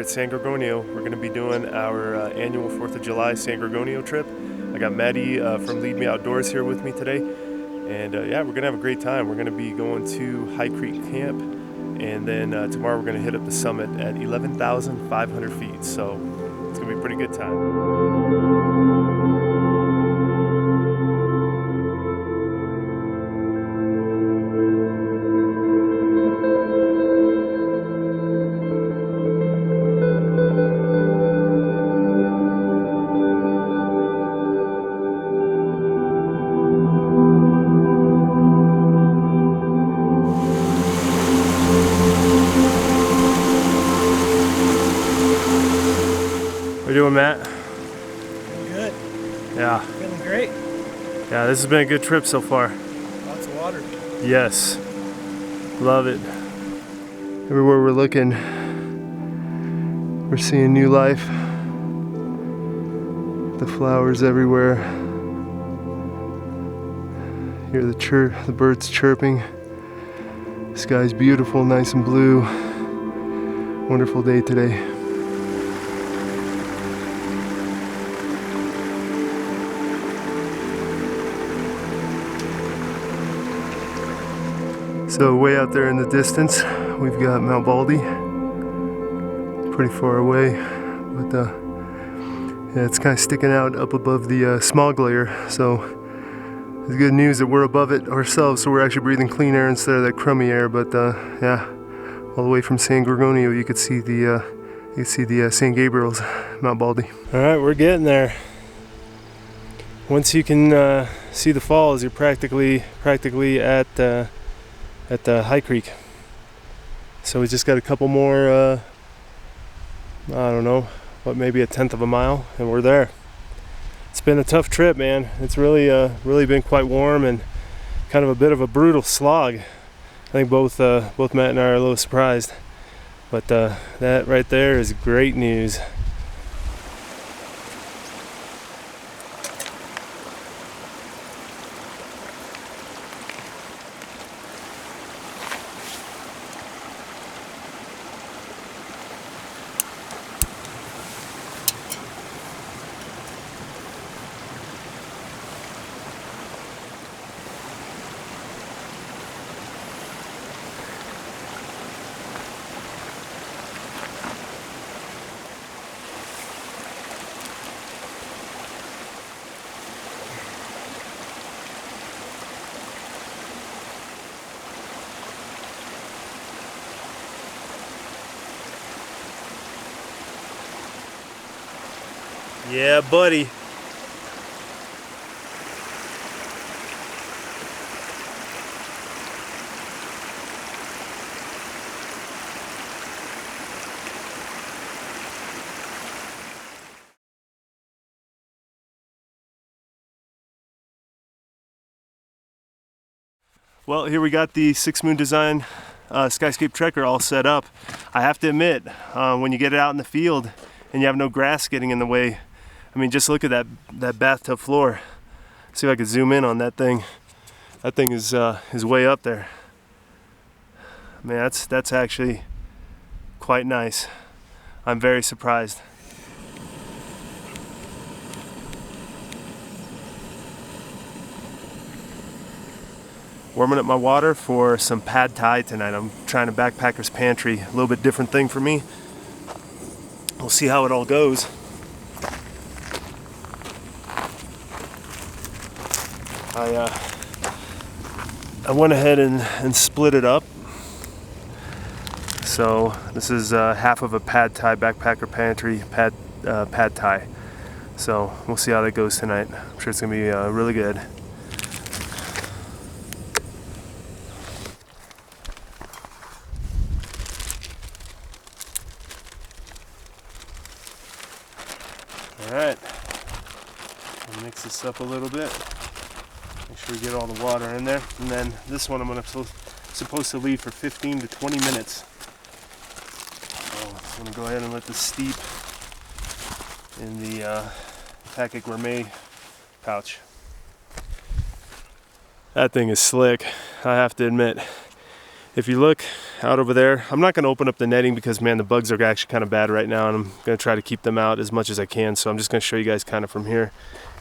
at San Gorgonio. We're going to be doing our annual 4th of July San Gorgonio trip. I got Maddie from Lead Me Outdoors here with me today. And yeah, we're going to have a great time. We're going to be going to High Creek Camp. And then tomorrow we're going to hit up the summit at 11,500 feet. So it's going to be a pretty good time. How you doing, Matt? Good. Yeah. Feeling great. Yeah, this has been a good trip so far. Lots of water. Yes. Love it. Everywhere we're looking, we're seeing new life. The flowers everywhere. Hear the birds chirping. The sky's beautiful, nice and blue. Wonderful day today. So way out there in the distance, we've got Mount Baldy, pretty far away, but yeah, it's kind of sticking out up above the smog layer. So it's good news that we're above it ourselves, so we're actually breathing clean air instead of that crummy air. But yeah, all the way from San Gorgonio, you could see the St. Gabriel's, Mount Baldy. All right, we're getting there. Once you can see the falls, you're practically at the High Creek. So we just got a couple more, I don't know, maybe a 1/10 of a mile, and we're there. It's been a tough trip, man. It's really been quite warm and kind of a bit of a brutal slog. I think both Matt and I are a little surprised, but that right there is great news. Yeah, buddy. Well, here we got the 6 Moon Design Skyscape Trekker all set up. I have to admit, when you get it out in the field and you have no grass getting in the way, I mean, just look at that bathtub floor. See if I can zoom in on that thing. That thing is way up there. Man, that's actually quite nice. I'm very surprised. Warming up my water for some pad thai tonight. I'm trying a backpacker's pantry, a little bit different thing for me. We'll see how it all goes. I went ahead and split it up. So this is half of a pad thai backpacker pantry pad thai. So we'll see how that goes tonight. I'm sure it's gonna be really good. All right, I'll mix this up a little bit. Make sure we get all the water in there. And then this one I'm supposed to leave for 15 to 20 minutes. So I'm gonna go ahead and let this steep in the Packet Gourmet pouch. That thing is slick, I have to admit. if you look out over there, I'm not going to open up the netting because, man, the bugs are actually kind of bad right now, and I'm going to try to keep them out as much as I can. So I'm just going to show you guys kind of from here.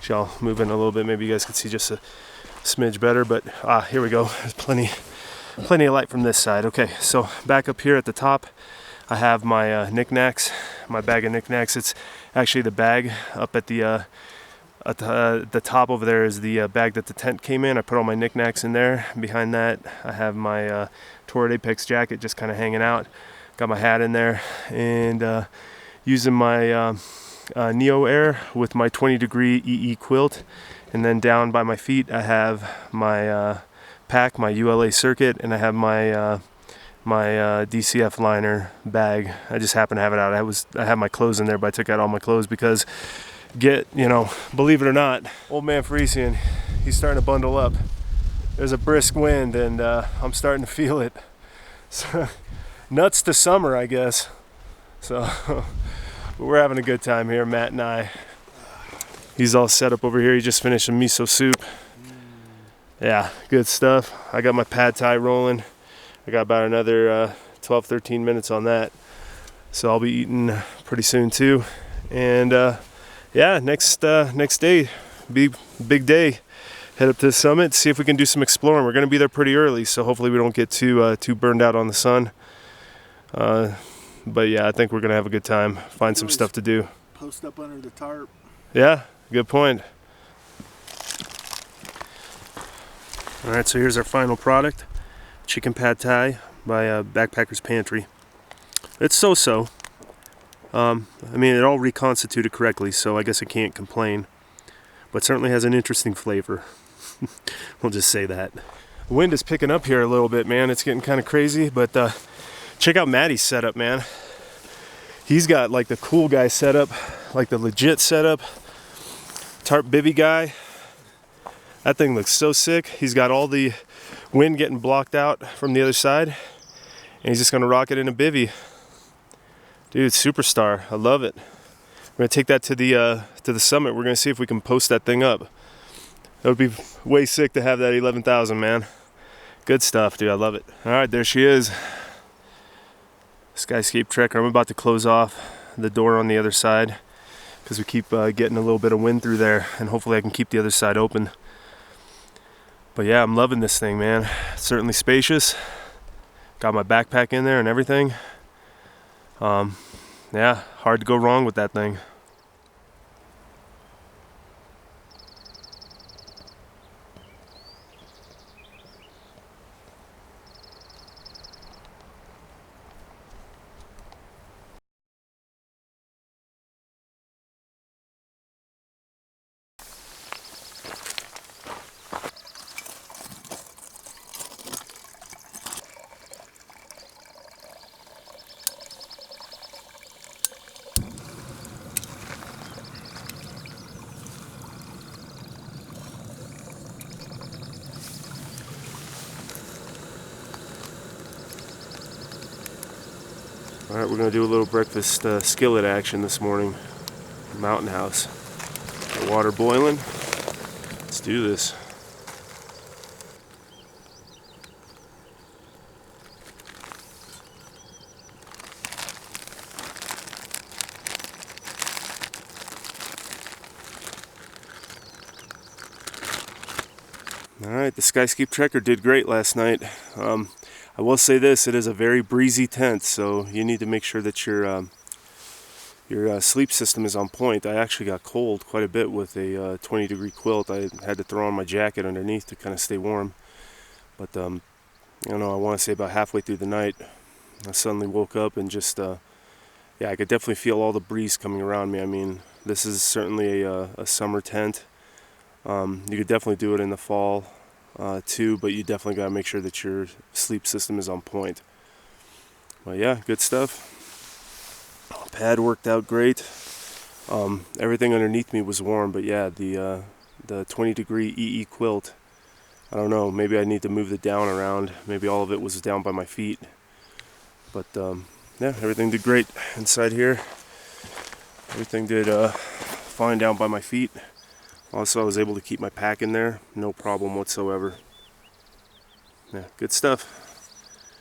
I'll move in a little bit. Maybe you guys can see just a smidge better, but here we go. There's plenty of light from this side. Okay, so back up here at the top, I have my knickknacks, my bag of knickknacks. It's actually the bag up at the top over there is the bag that the tent came in. I put all my knickknacks in there. Behind that, I have my Torrid Apex jacket just kind of hanging out. Got my hat in there, and using my Neo Air with my 20-degree EE quilt. And then down by my feet, I have my pack, my ULA circuit, and I have my DCF liner bag. I just happen to have it out. I have my clothes in there, but I took out all my clothes because, believe it or not, old man Frisian, he's starting to bundle up. There's a brisk wind, and I'm starting to feel it. So, nuts to summer, I guess. So we're having a good time here, Matt and I. He's all set up over here. He just finished some miso soup. Yeah, good stuff. I got my pad thai rolling. I got about another 12-13 minutes on that, so I'll be eating pretty soon too. And yeah, next day, big day. Head up to the summit, see if we can do some exploring. We're going to be there pretty early, so hopefully we don't get too burned out on the sun. But yeah, I think we're going to have a good time. Find some stuff to do. Post up under the tarp. Yeah, good point. All right, so here's our final product. Chicken pad thai by Backpacker's Pantry. It's so-so. I mean, it all reconstituted correctly, so I guess I can't complain. But certainly has an interesting flavor. We'll just say that. The wind is picking up here a little bit, man. It's getting kind of crazy, but check out Maddie's setup, man. He's got like the cool guy setup, like the legit setup. Tarp bivvy guy. That thing looks so sick. He's got all the wind getting blocked out from the other side, and he's just gonna rock it in a bivvy. Dude, superstar. I love it. We're gonna take that to the summit. We're gonna see if we can post that thing up. That would be way sick to have that 11,000, man. Good stuff, dude. I love it. All right, there she is. Skyscape Trekker. I'm about to close off the door on the other side because we keep getting a little bit of wind through there, and hopefully I can keep the other side open. But yeah, I'm loving this thing, man. It's certainly spacious. Got my backpack in there and everything. Yeah, hard to go wrong with that thing. Alright, we're going to do a little breakfast skillet action this morning. Mountain House. Got water boiling. Let's do this. Alright, the Skyscape Trekker did great last night. I will say this, it is a very breezy tent, so you need to make sure that your sleep system is on point. I actually got cold quite a bit with a 20-degree quilt. I had to throw on my jacket underneath to kind of stay warm. But, I don't know, I want to say about halfway through the night, I suddenly woke up and just, yeah, I could definitely feel all the breeze coming around me. I mean, this is certainly a summer tent. You could definitely do it in the fall too, but you definitely got to make sure that your sleep system is on point. But yeah, good stuff. Pad worked out great. Everything underneath me was warm, but yeah, the 20-degree EE quilt, I don't know, maybe I need to move the down around. Maybe all of it was down by my feet. But yeah, everything did great inside here. Everything did fine down by my feet. Also, I was able to keep my pack in there, no problem whatsoever. Yeah, good stuff.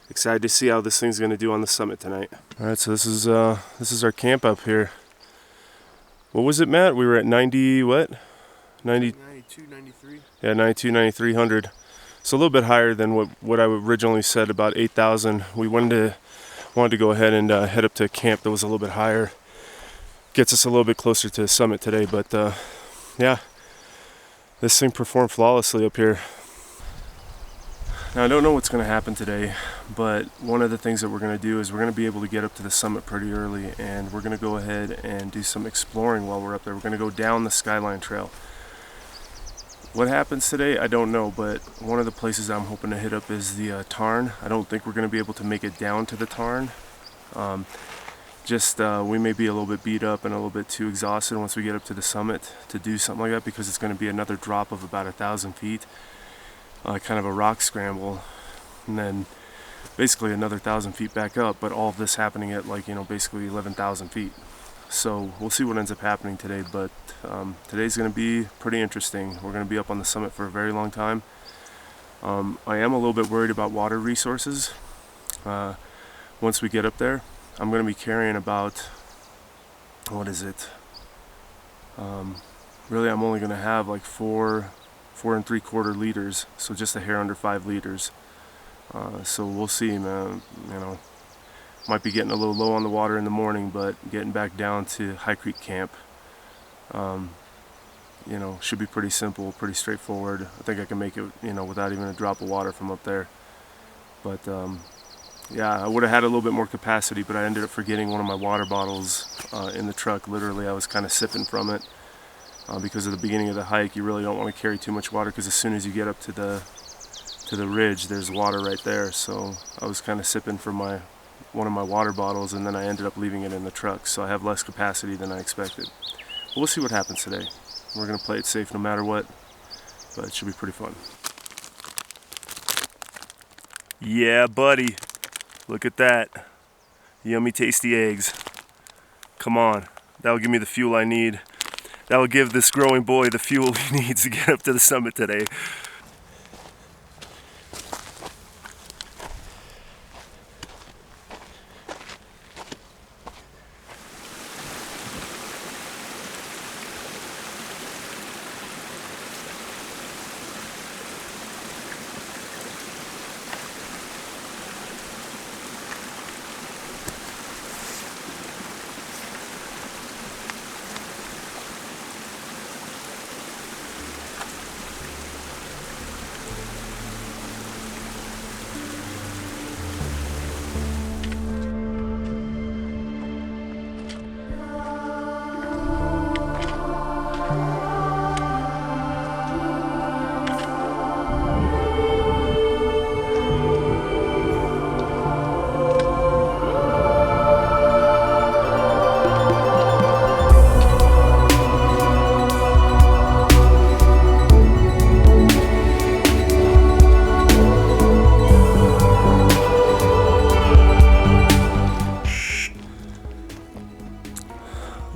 Excited to see how this thing's gonna do on the summit tonight. All right, so this is our camp up here. What was it, Matt? We were at 90 what? 92, 93. Yeah, 92, 9300. So a little bit higher than what I originally said, about 8,000. We wanted to go ahead and head up to a camp that was a little bit higher. Gets us a little bit closer to the summit today, but yeah, this thing performed flawlessly up here. Now I don't know what's going to happen today, but one of the things that we're going to do is we're going to be able to get up to the summit pretty early, and we're going to go ahead and do some exploring while we're up there. We're going to go down the Skyline Trail. What happens today, I don't know, but one of the places I'm hoping to hit up is the Tarn. I don't think we're going to be able to make it down to the Tarn. We may be a little bit beat up and a little bit too exhausted once we get up to the summit to do something like that, because it's going to be another drop of about 1,000 feet. Kind of a rock scramble, and then basically another 1,000 feet back up, but all of this happening at basically 11,000 feet. So we'll see what ends up happening today, but today's going to be pretty interesting. We're going to be up on the summit for a very long time. I am a little bit worried about water resources. Once we get up there, I'm going to be carrying about, what is it? Really, I'm only going to have like 4 3/4 liters, so just a hair under 5 liters. So we'll see, man. Might be getting a little low on the water in the morning, but getting back down to High Creek Camp, should be pretty simple, pretty straightforward. I think I can make it, without even a drop of water from up there. But yeah, I would have had a little bit more capacity, but I ended up forgetting one of my water bottles in the truck. Literally, I was kind of sipping from it. Because at the beginning of the hike, you really don't want to carry too much water, because as soon as you get up to the ridge, there's water right there. So I was kind of sipping from one of my water bottles, and then I ended up leaving it in the truck. So I have less capacity than I expected. But we'll see what happens today. We're going to play it safe no matter what, but it should be pretty fun. Yeah, buddy. Look at that. Yummy, tasty eggs. Come on. That'll give me the fuel I need. That will give this growing boy the fuel he needs to get up to the summit today.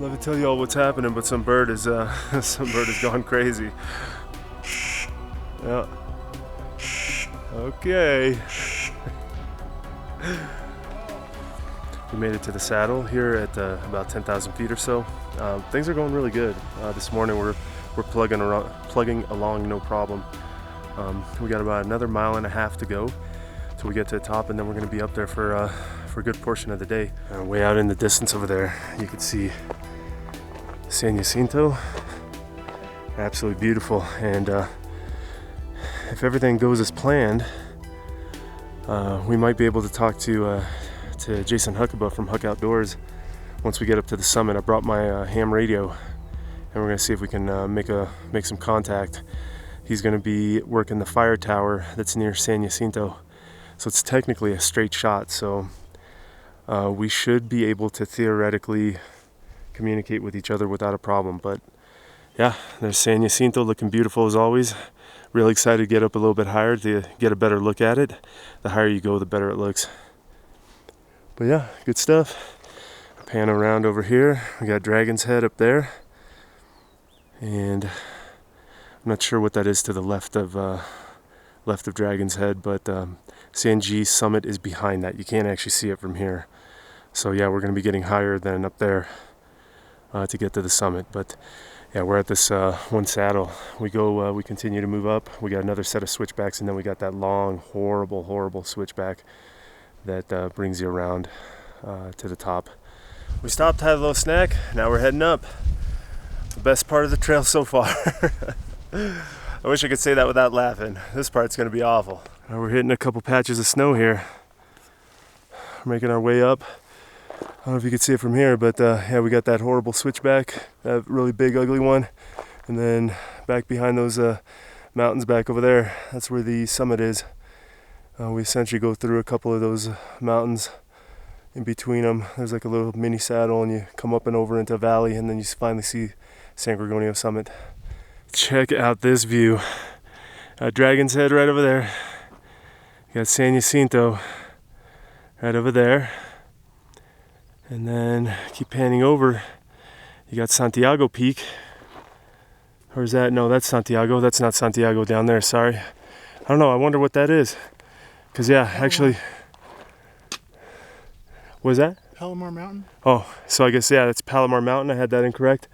Let me tell you all what's happening, but some bird is gone crazy. Yeah. Okay. We made it to the saddle here at about 10,000 feet or so. Things are going really good. This morning we're plugging along no problem. We got about another 1.5 miles to go till we get to the top, and then we're going to be up there for a good portion of the day. Way out in the distance over there, you can see San Jacinto. Absolutely beautiful, and if everything goes as planned, we might be able to talk to Jason Huckabee from Huck Outdoors once we get up to the summit. I brought my ham radio, and we're going to see if we can make some contact. He's going to be working the fire tower that's near San Jacinto, so it's technically a straight shot. So we should be able to theoretically communicate with each other without a problem. But yeah, there's San Jacinto, looking beautiful as always. Really excited to get up a little bit higher to get a better look at it. The higher you go, the better it looks. But yeah, good stuff. Pan around over here. We got Dragon's Head up there, and I'm not sure what that is to the left of left of Dragon's Head, but Sanji Summit is behind that. You can't actually see it from here. So yeah, we're going to be getting higher than up there to get to the summit. But yeah, we're at this one saddle. We continue to move up. We got another set of switchbacks, and then we got that long, horrible switchback that brings you around to the top. We stopped, had a little snack. Now we're heading up. The best part of the trail so far. I wish I could say that without laughing. This part's gonna be awful. We're hitting a couple patches of snow here. We're making our way up. I don't know if you can see it from here, but yeah, we got that horrible switchback, that really big, ugly one. And then back behind those mountains back over there, that's where the summit is. We essentially go through a couple of those mountains. In between them, there's like a little mini saddle, and you come up and over into a valley, and then you finally see San Gorgonio summit. Check out this view. Dragon's Head right over there. You got San Jacinto right over there. And then keep panning over. You got Santiago Peak. Or is that? No, that's Santiago. That's not Santiago down there, sorry. I don't know, I wonder what that is. Because yeah, actually... What is that? Palomar Mountain. Oh, so I guess, yeah, that's Palomar Mountain. I had that incorrect.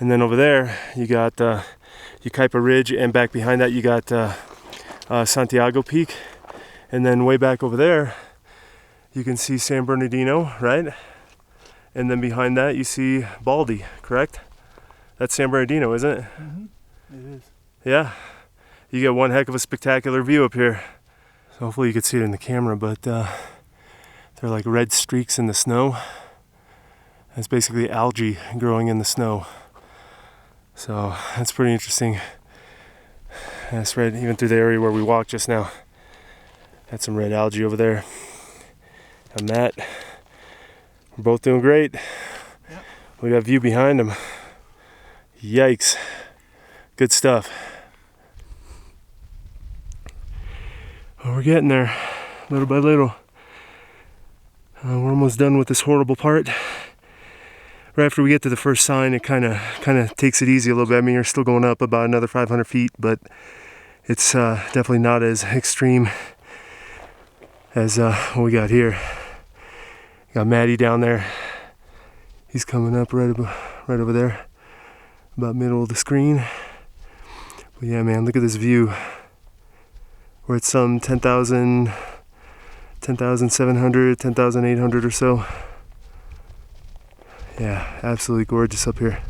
And then over there, you got Yucaipa Ridge, and back behind that, you got Santiago Peak. And then way back over there, you can see San Bernardino, right? And then behind that, you see Baldy, correct? That's San Bernardino, isn't it? Mm-hmm. It is. Yeah. You get one heck of a spectacular view up here. So hopefully you can see it in the camera, but they're like red streaks in the snow. It's basically algae growing in the snow. So that's pretty interesting. That's right, even through the area where we walked just now. Had some red algae over there. And Matt, we're both doing great. Yep. We got a view behind them. Yikes. Good stuff. Well, we're getting there, little by little. We're almost done with this horrible part. Right after we get to the first sign, it kind of takes it easy a little bit. I mean, you're still going up about another 500 feet, but it's definitely not as extreme as what we got here. Got Maddie down there. He's coming up right over there, about middle of the screen. But yeah, man, look at this view. We're at some 10,700, 10,800 or so. Yeah, absolutely gorgeous up here.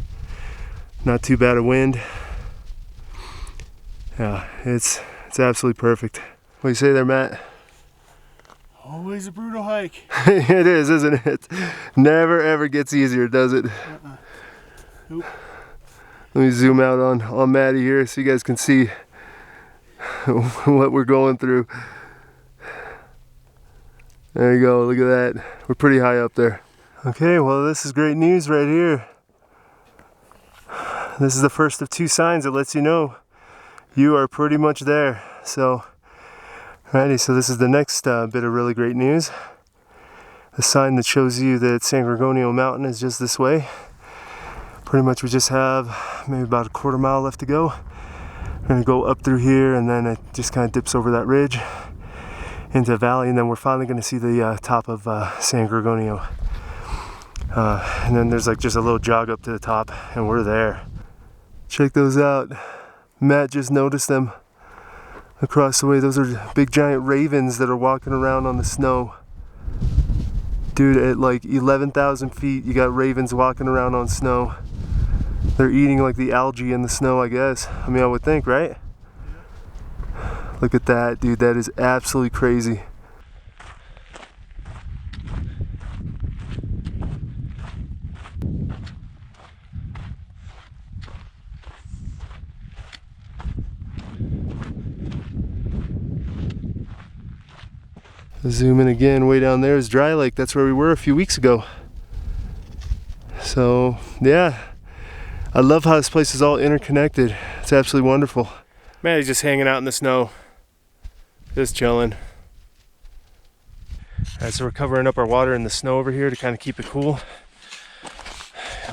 Not too bad a wind. Yeah, it's absolutely perfect. What do you say there, Matt? Always a brutal hike. It is, isn't it? Never ever gets easier, does it? Nope. Let me zoom out on Maddie here so you guys can see what we're going through. There you go, look at that. We're pretty high up there. Okay, well, this is great news right here. This is the first of two signs that lets you know you are pretty much there. So, alrighty, so this is the next bit of really great news. The sign that shows you that San Gorgonio Mountain is just this way. Pretty much we just have maybe about a quarter mile left to go. We're gonna go up through here, and then it just kind of dips over that ridge into a valley, and then we're finally gonna see the top of San Gorgonio. And then there's like just a little jog up to the top, and we're there. Check those out. Matt just noticed them across the way. Those are big giant ravens that are walking around on the snow. Dude, at like 11,000 feet, you got ravens walking around on snow. They're eating like the algae in the snow, I guess. I mean, I would think, right? Look at that, dude. That is absolutely crazy. Zoom in again. Way down there is Dry Lake. That's where we were a few weeks ago. So yeah, I love how this place is all interconnected. It's absolutely wonderful. Maddie's just hanging out in the snow, just chilling. Alright, so we're covering up our water in the snow over here to kind of keep it cool.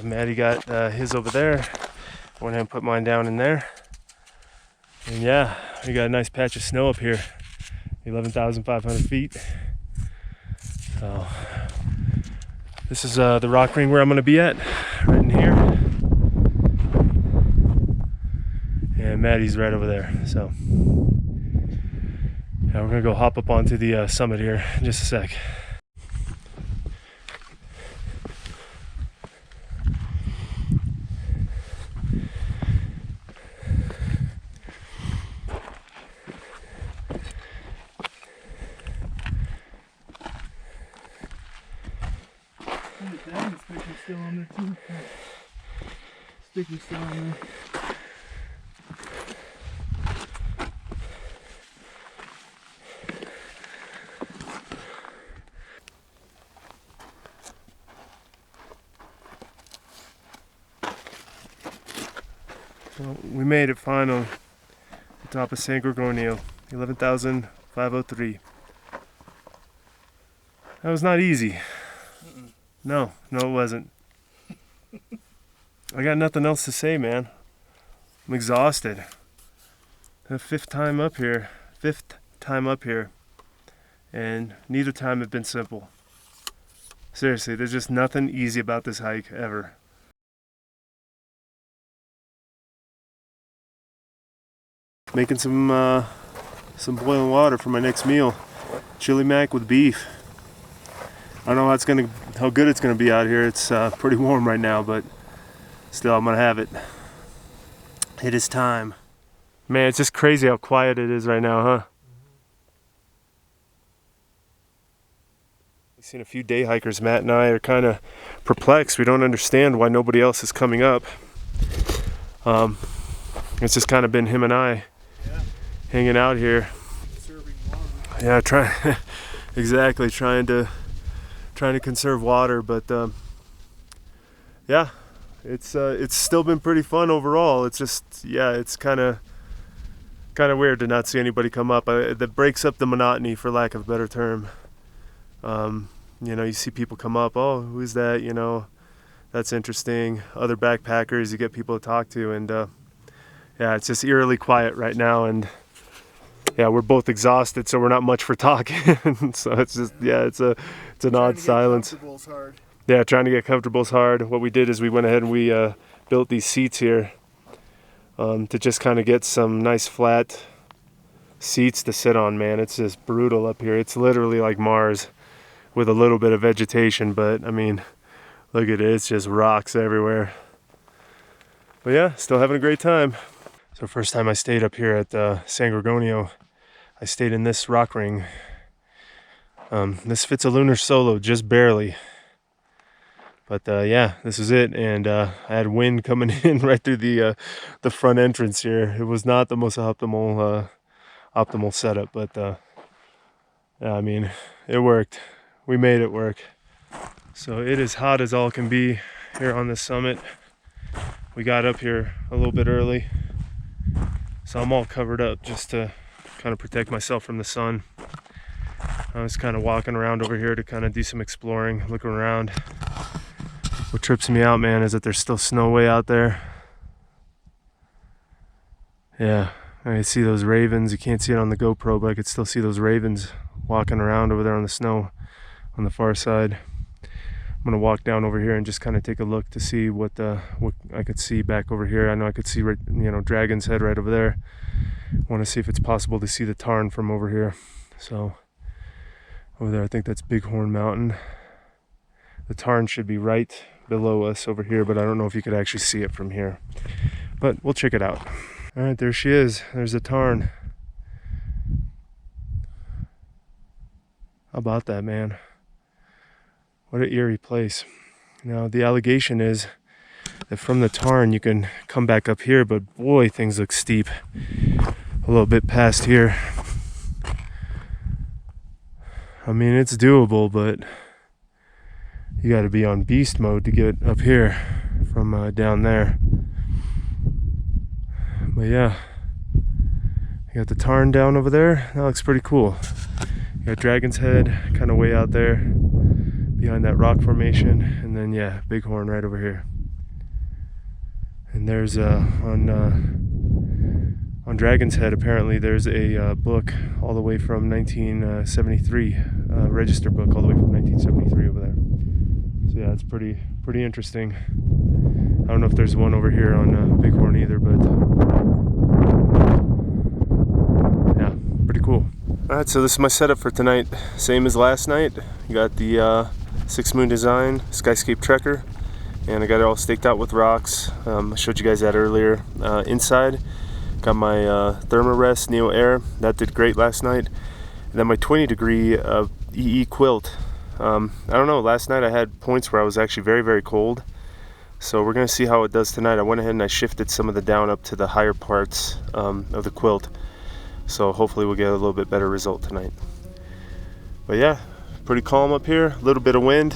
Maddie got his over there. I went ahead and put mine down in there. And yeah, We got a nice patch of snow up here, 11,500 feet. So this is the rock ring where I'm gonna be at, right in here. And Maddie's right over there. So yeah, we're gonna go hop up onto the summit here in just a sec. Still on there too. Sticky still on there. So we made it finally. The top of San Gorgonio, 11,503. That was not easy. No, it wasn't. I got nothing else to say, man. I'm exhausted. The fifth time up here, and neither time have been simple. Seriously, there's just nothing easy about this hike ever. Making some boiling water for my next meal. Chili mac with beef. I don't know how good it's gonna be out here. It's pretty warm right now, but still, I'm gonna have it. It is time. Man, it's just crazy how quiet it is right now, huh? We've seen a few day hikers. Matt and I are kind of perplexed. We don't understand why nobody else is coming up. It's just kind of been him and I hanging out here. Conserving water. Yeah, exactly, trying to conserve water, but yeah, it's still been pretty fun overall. It's just, yeah, it's kind of weird to not see anybody come up. That breaks up the monotony, for lack of a better term. You know, you see people come up, oh, who's that, you know, that's interesting. Other backpackers, you get people to talk to, and yeah, it's just eerily quiet right now, and yeah, we're both exhausted, so we're not much for talking. So it's just, yeah, it's an odd silence. Yeah, trying to get comfortable is hard. What we did is we went ahead and we built these seats here to just kind of get some nice flat seats to sit on, man. It's just brutal up here. It's literally like Mars with a little bit of vegetation, but I mean, look at it, it's just rocks everywhere. But yeah, still having a great time. So first time I stayed up here at San Gorgonio, I stayed in this rock ring. This fits a lunar solo just barely. But yeah, this is it, and I had wind coming in right through the front entrance here. It was not the most optimal setup, but yeah, I mean, it worked. We made it work. So it is hot as all can be here on the summit. We got up here a little bit early, so I'm all covered up just to kind of protect myself from the sun. I was kind of walking around over here to kind of do some exploring, looking around. What trips me out, man, is that there's still snow way out there. Yeah, I can see those ravens. You can't see it on the GoPro, but I could still see those ravens walking around over there on the snow on the far side. I'm gonna walk down over here and just kind of take a look to see what I could see back over here. I know I could see, you know, Dragon's Head right over there. I want to see if it's possible to see the Tarn from over here. So over there, I think that's Bighorn Mountain. The Tarn should be right below us over here, but I don't know if you could actually see it from here. But we'll check it out. All right, there she is. There's the Tarn. How about that, man? What an eerie place. Now, the allegation is that from the Tarn you can come back up here, but boy, things look steep a little bit past here. I mean, it's doable, but you got to be on beast mode to get up here from down there. But yeah, you got the Tarn down over there. That looks pretty cool. You got Dragon's Head kind of way out there behind that rock formation, and then yeah, Bighorn right over here. And there's on On Dragon's Head, apparently there's a book all the way from 1973, register book all the way from 1973 over there. So yeah, it's pretty interesting. I don't know if there's one over here on Bighorn either, but yeah, pretty cool. All right, so this is my setup for tonight. Same as last night. You got the 6 Moon Design Skyscape Trekker, and I got it all staked out with rocks. I showed you guys that earlier. Inside, got my Thermarest Neo Air. That did great last night. And then my 20 degree EE quilt. I don't know, last night I had points where I was actually very cold. So we're gonna see how it does tonight. I went ahead and I shifted some of the down up to the higher parts of the quilt. So hopefully we'll get a little bit better result tonight. But yeah, pretty calm up here, a little bit of wind.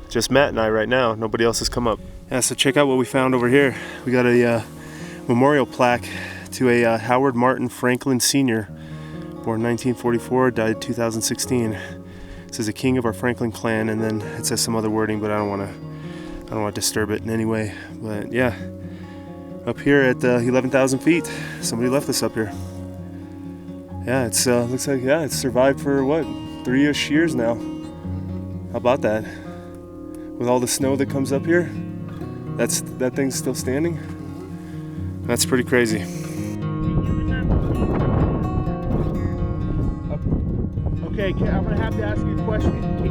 Just Matt and I right now, nobody else has come up. Yeah, so check out what we found over here. We got a memorial plaque to a Howard Martin Franklin Sr., born 1944, died 2016. It says a king of our Franklin clan, and then it says some other wording, but I don't want to disturb it in any way. But yeah, up here at 11,000 feet, somebody left this up here. Yeah, it's looks like it's survived for what, 3-ish years now. How about that? With all the snow that comes up here, that thing's still standing. That's pretty crazy. Okay, I'm gonna have to ask you a question.